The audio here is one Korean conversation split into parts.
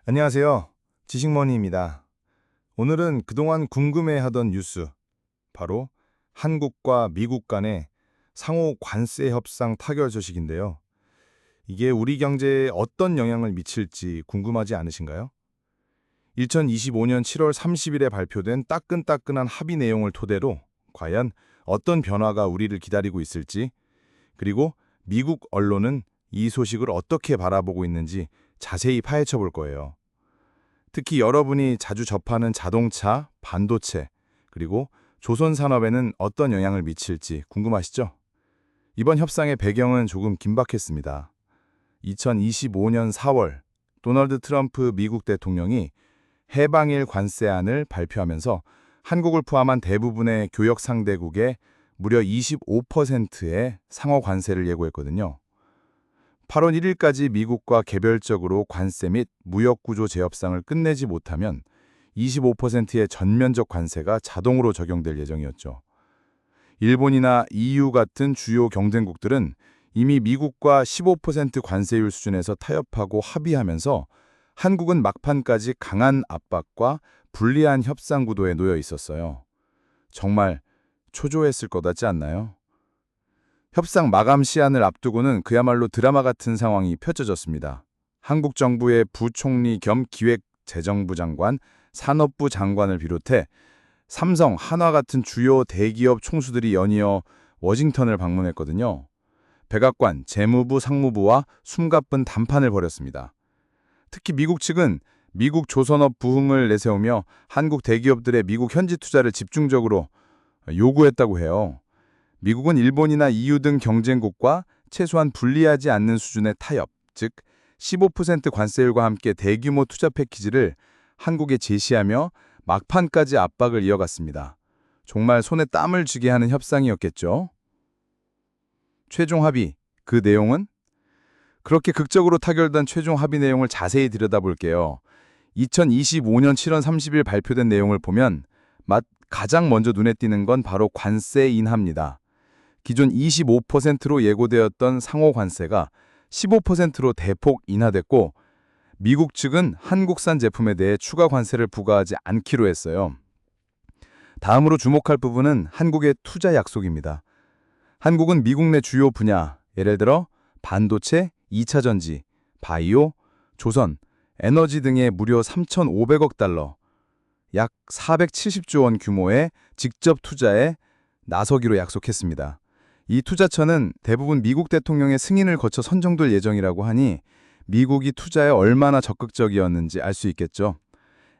안녕하세요. 지식머니입니다. 오늘은 그동안 궁금해하던 뉴스, 바로 한국과 미국 간의 상호 관세 협상 타결 소식인데요. 이게 우리 경제에 어떤 영향을 미칠지 궁금하지 않으신가요? 2025년 7월 30일에 발표된 따끈따끈한 합의 내용을 토대로 과연 어떤 변화가 우리를 기다리고 있을지, 그리고 미국 언론은 이 소식을 어떻게 바라보고 있는지 자세히 파헤쳐 볼 거예요. 특히 여러분이 자주 접하는 자동차, 반도체, 그리고 조선 산업에는 어떤 영향을 미칠지 궁금하시죠? 이번 협상의 배경은 조금 긴박했습니다. 2025년 4월 도널드 트럼프 미국 대통령이 해방일 관세안을 발표하면서 한국을 포함한 대부분의 교역 상대국에 무려 25%의 상호 관세를 예고했거든요. 8월 1일까지 미국과 개별적으로 관세 및 무역구조 재협상을 끝내지 못하면 25%의 전면적 관세가 자동으로 적용될 예정이었죠. 일본이나 EU 같은 주요 경쟁국들은 이미 미국과 15% 관세율 수준에서 타협하고 합의하면서 한국은 막판까지 강한 압박과 불리한 협상 구도에 놓여 있었어요. 정말 초조했을 것 같지 않나요? 협상 마감 시한을 앞두고는 그야말로 드라마 같은 상황이 펼쳐졌습니다. 한국 정부의 부총리 겸 기획재정부 장관, 산업부 장관을 비롯해 삼성, 한화 같은 주요 대기업 총수들이 연이어 워싱턴을 방문했거든요. 백악관, 재무부, 상무부와 숨가쁜 담판을 벌였습니다. 특히 미국 측은 미국 조선업 부흥을 내세우며 한국 대기업들의 미국 현지 투자를 집중적으로 요구했다고 해요. 미국은 일본이나 EU 등 경쟁국과 최소한 불리하지 않는 수준의 타협, 즉 15% 관세율과 함께 대규모 투자 패키지를 한국에 제시하며 막판까지 압박을 이어갔습니다. 정말 손에 땀을 쥐게 하는 협상이었겠죠. 최종 합의, 그 내용은? 그렇게 극적으로 타결된 최종 합의 내용을 자세히 들여다볼게요. 2025년 7월 30일 발표된 내용을 보면 가장 먼저 눈에 띄는 건 바로 관세 인하입니다. 기존 25%로 예고되었던 상호 관세가 15%로 대폭 인하됐고 미국 측은 한국산 제품에 대해 추가 관세를 부과하지 않기로 했어요. 다음으로 주목할 부분은 한국의 투자 약속입니다. 한국은 미국 내 주요 분야, 예를 들어 반도체, 2차 전지, 바이오, 조선, 에너지 등에 무려 3,500억 달러, 약 470조 원 규모의 직접 투자에 나서기로 약속했습니다. 이 투자처는 대부분 미국 대통령의 승인을 거쳐 선정될 예정이라고 하니 미국이 투자에 얼마나 적극적이었는지 알 수 있겠죠.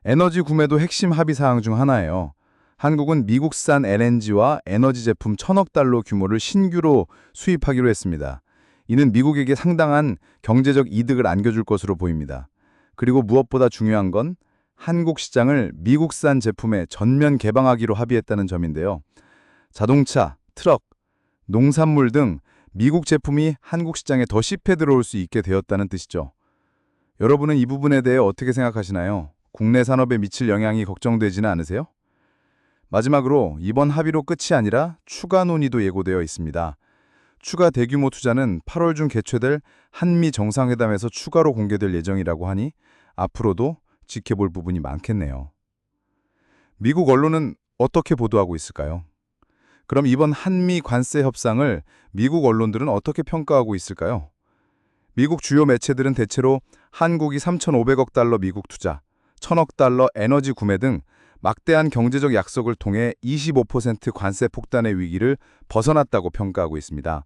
에너지 구매도 핵심 합의 사항 중 하나예요. 한국은 미국산 LNG와 에너지 제품 1,000억 달러 규모를 신규로 수입하기로 했습니다. 이는 미국에게 상당한 경제적 이득을 안겨줄 것으로 보입니다. 그리고 무엇보다 중요한 건 한국 시장을 미국산 제품에 전면 개방하기로 합의했다는 점인데요. 자동차, 트럭, 농산물 등 미국 제품이 한국 시장에 더 쉽게 들어올 수 있게 되었다는 뜻이죠. 여러분은 이 부분에 대해 어떻게 생각하시나요? 국내 산업에 미칠 영향이 걱정되지는 않으세요? 마지막으로 이번 합의로 끝이 아니라 추가 논의도 예고되어 있습니다. 추가 대규모 투자는 8월 중 개최될 한미 정상회담에서 추가로 공개될 예정이라고 하니 앞으로도 지켜볼 부분이 많겠네요. 미국 언론은 어떻게 보도하고 있을까요? 그럼 이번 한미 관세 협상을 미국 언론들은 어떻게 평가하고 있을까요? 미국 주요 매체들은 대체로 한국이 3,500억 달러 미국 투자, 1,000억 달러 에너지 구매 등 막대한 경제적 약속을 통해 25% 관세 폭탄의 위기를 벗어났다고 평가하고 있습니다.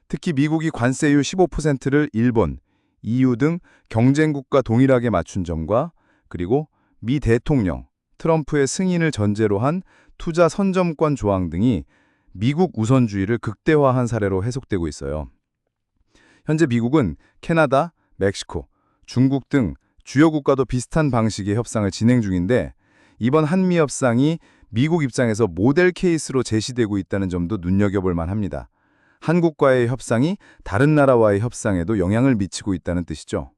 특히 미국이 관세율 15%를 일본, EU 등 경쟁국과 동일하게 맞춘 점과 그리고 미 대통령, 트럼프의 승인을 전제로 한 투자 선점권 조항 등이 미국 우선주의를 극대화한 사례로 해석되고 있어요. 현재 미국은 캐나다, 멕시코, 중국 등 주요 국가도 비슷한 방식의 협상을 진행 중인데 이번 한미 협상이 미국 입장에서 모델 케이스로 제시되고 있다는 점도 눈여겨볼 만합니다. 한국과의 협상이 다른 나라와의 협상에도 영향을 미치고 있다는 뜻이죠.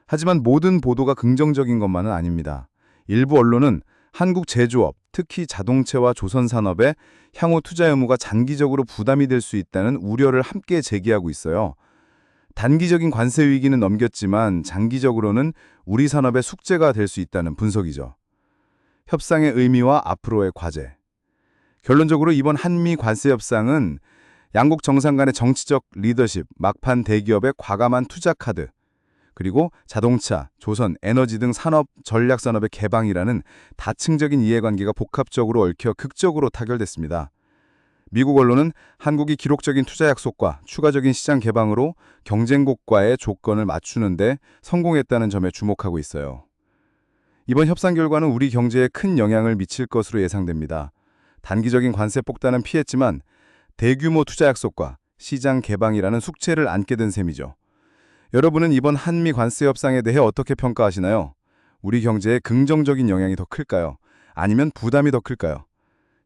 하지만 모든 보도가 긍정적인 것만은 아닙니다. 일부 언론은 한국 제조업, 특히 자동차와 조선 산업에 향후 투자 의무가 장기적으로 부담이 될 수 있다는 우려를 함께 제기하고 있어요. 단기적인 관세 위기는 넘겼지만 장기적으로는 우리 산업의 숙제가 될 수 있다는 분석이죠. 협상의 의미와 앞으로의 과제. 결론적으로 이번 한미 관세 협상은 양국 정상 간의 정치적 리더십, 막판 대기업의 과감한 투자 카드, 그리고 자동차, 조선, 에너지 등 산업, 전략 산업의 개방이라는 다층적인 이해관계가 복합적으로 얽혀 극적으로 타결됐습니다. 미국 언론은 한국이 기록적인 투자 약속과 추가적인 시장 개방으로 경쟁국과의 조건을 맞추는데 성공했다는 점에 주목하고 있어요. 이번 협상 결과는 우리 경제에 큰 영향을 미칠 것으로 예상됩니다. 단기적인 관세 폭탄은 피했지만 대규모 투자 약속과 시장 개방이라는 숙제를 안게 된 셈이죠. 여러분은 이번 한미 관세 협상에 대해 어떻게 평가하시나요? 우리 경제에 긍정적인 영향이 더 클까요? 아니면 부담이 더 클까요?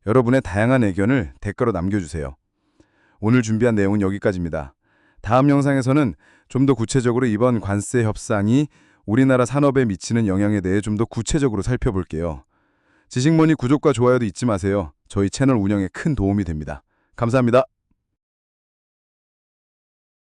여러분의 다양한 의견을 댓글로 남겨주세요. 오늘 준비한 내용은 여기까지입니다. 다음 영상에서는 좀 더 구체적으로 이번 관세 협상이 우리나라 산업에 미치는 영향에 대해 좀 더 구체적으로 살펴볼게요. 지식머니 구독과 좋아요도 잊지 마세요. 저희 채널 운영에 큰 도움이 됩니다. 감사합니다.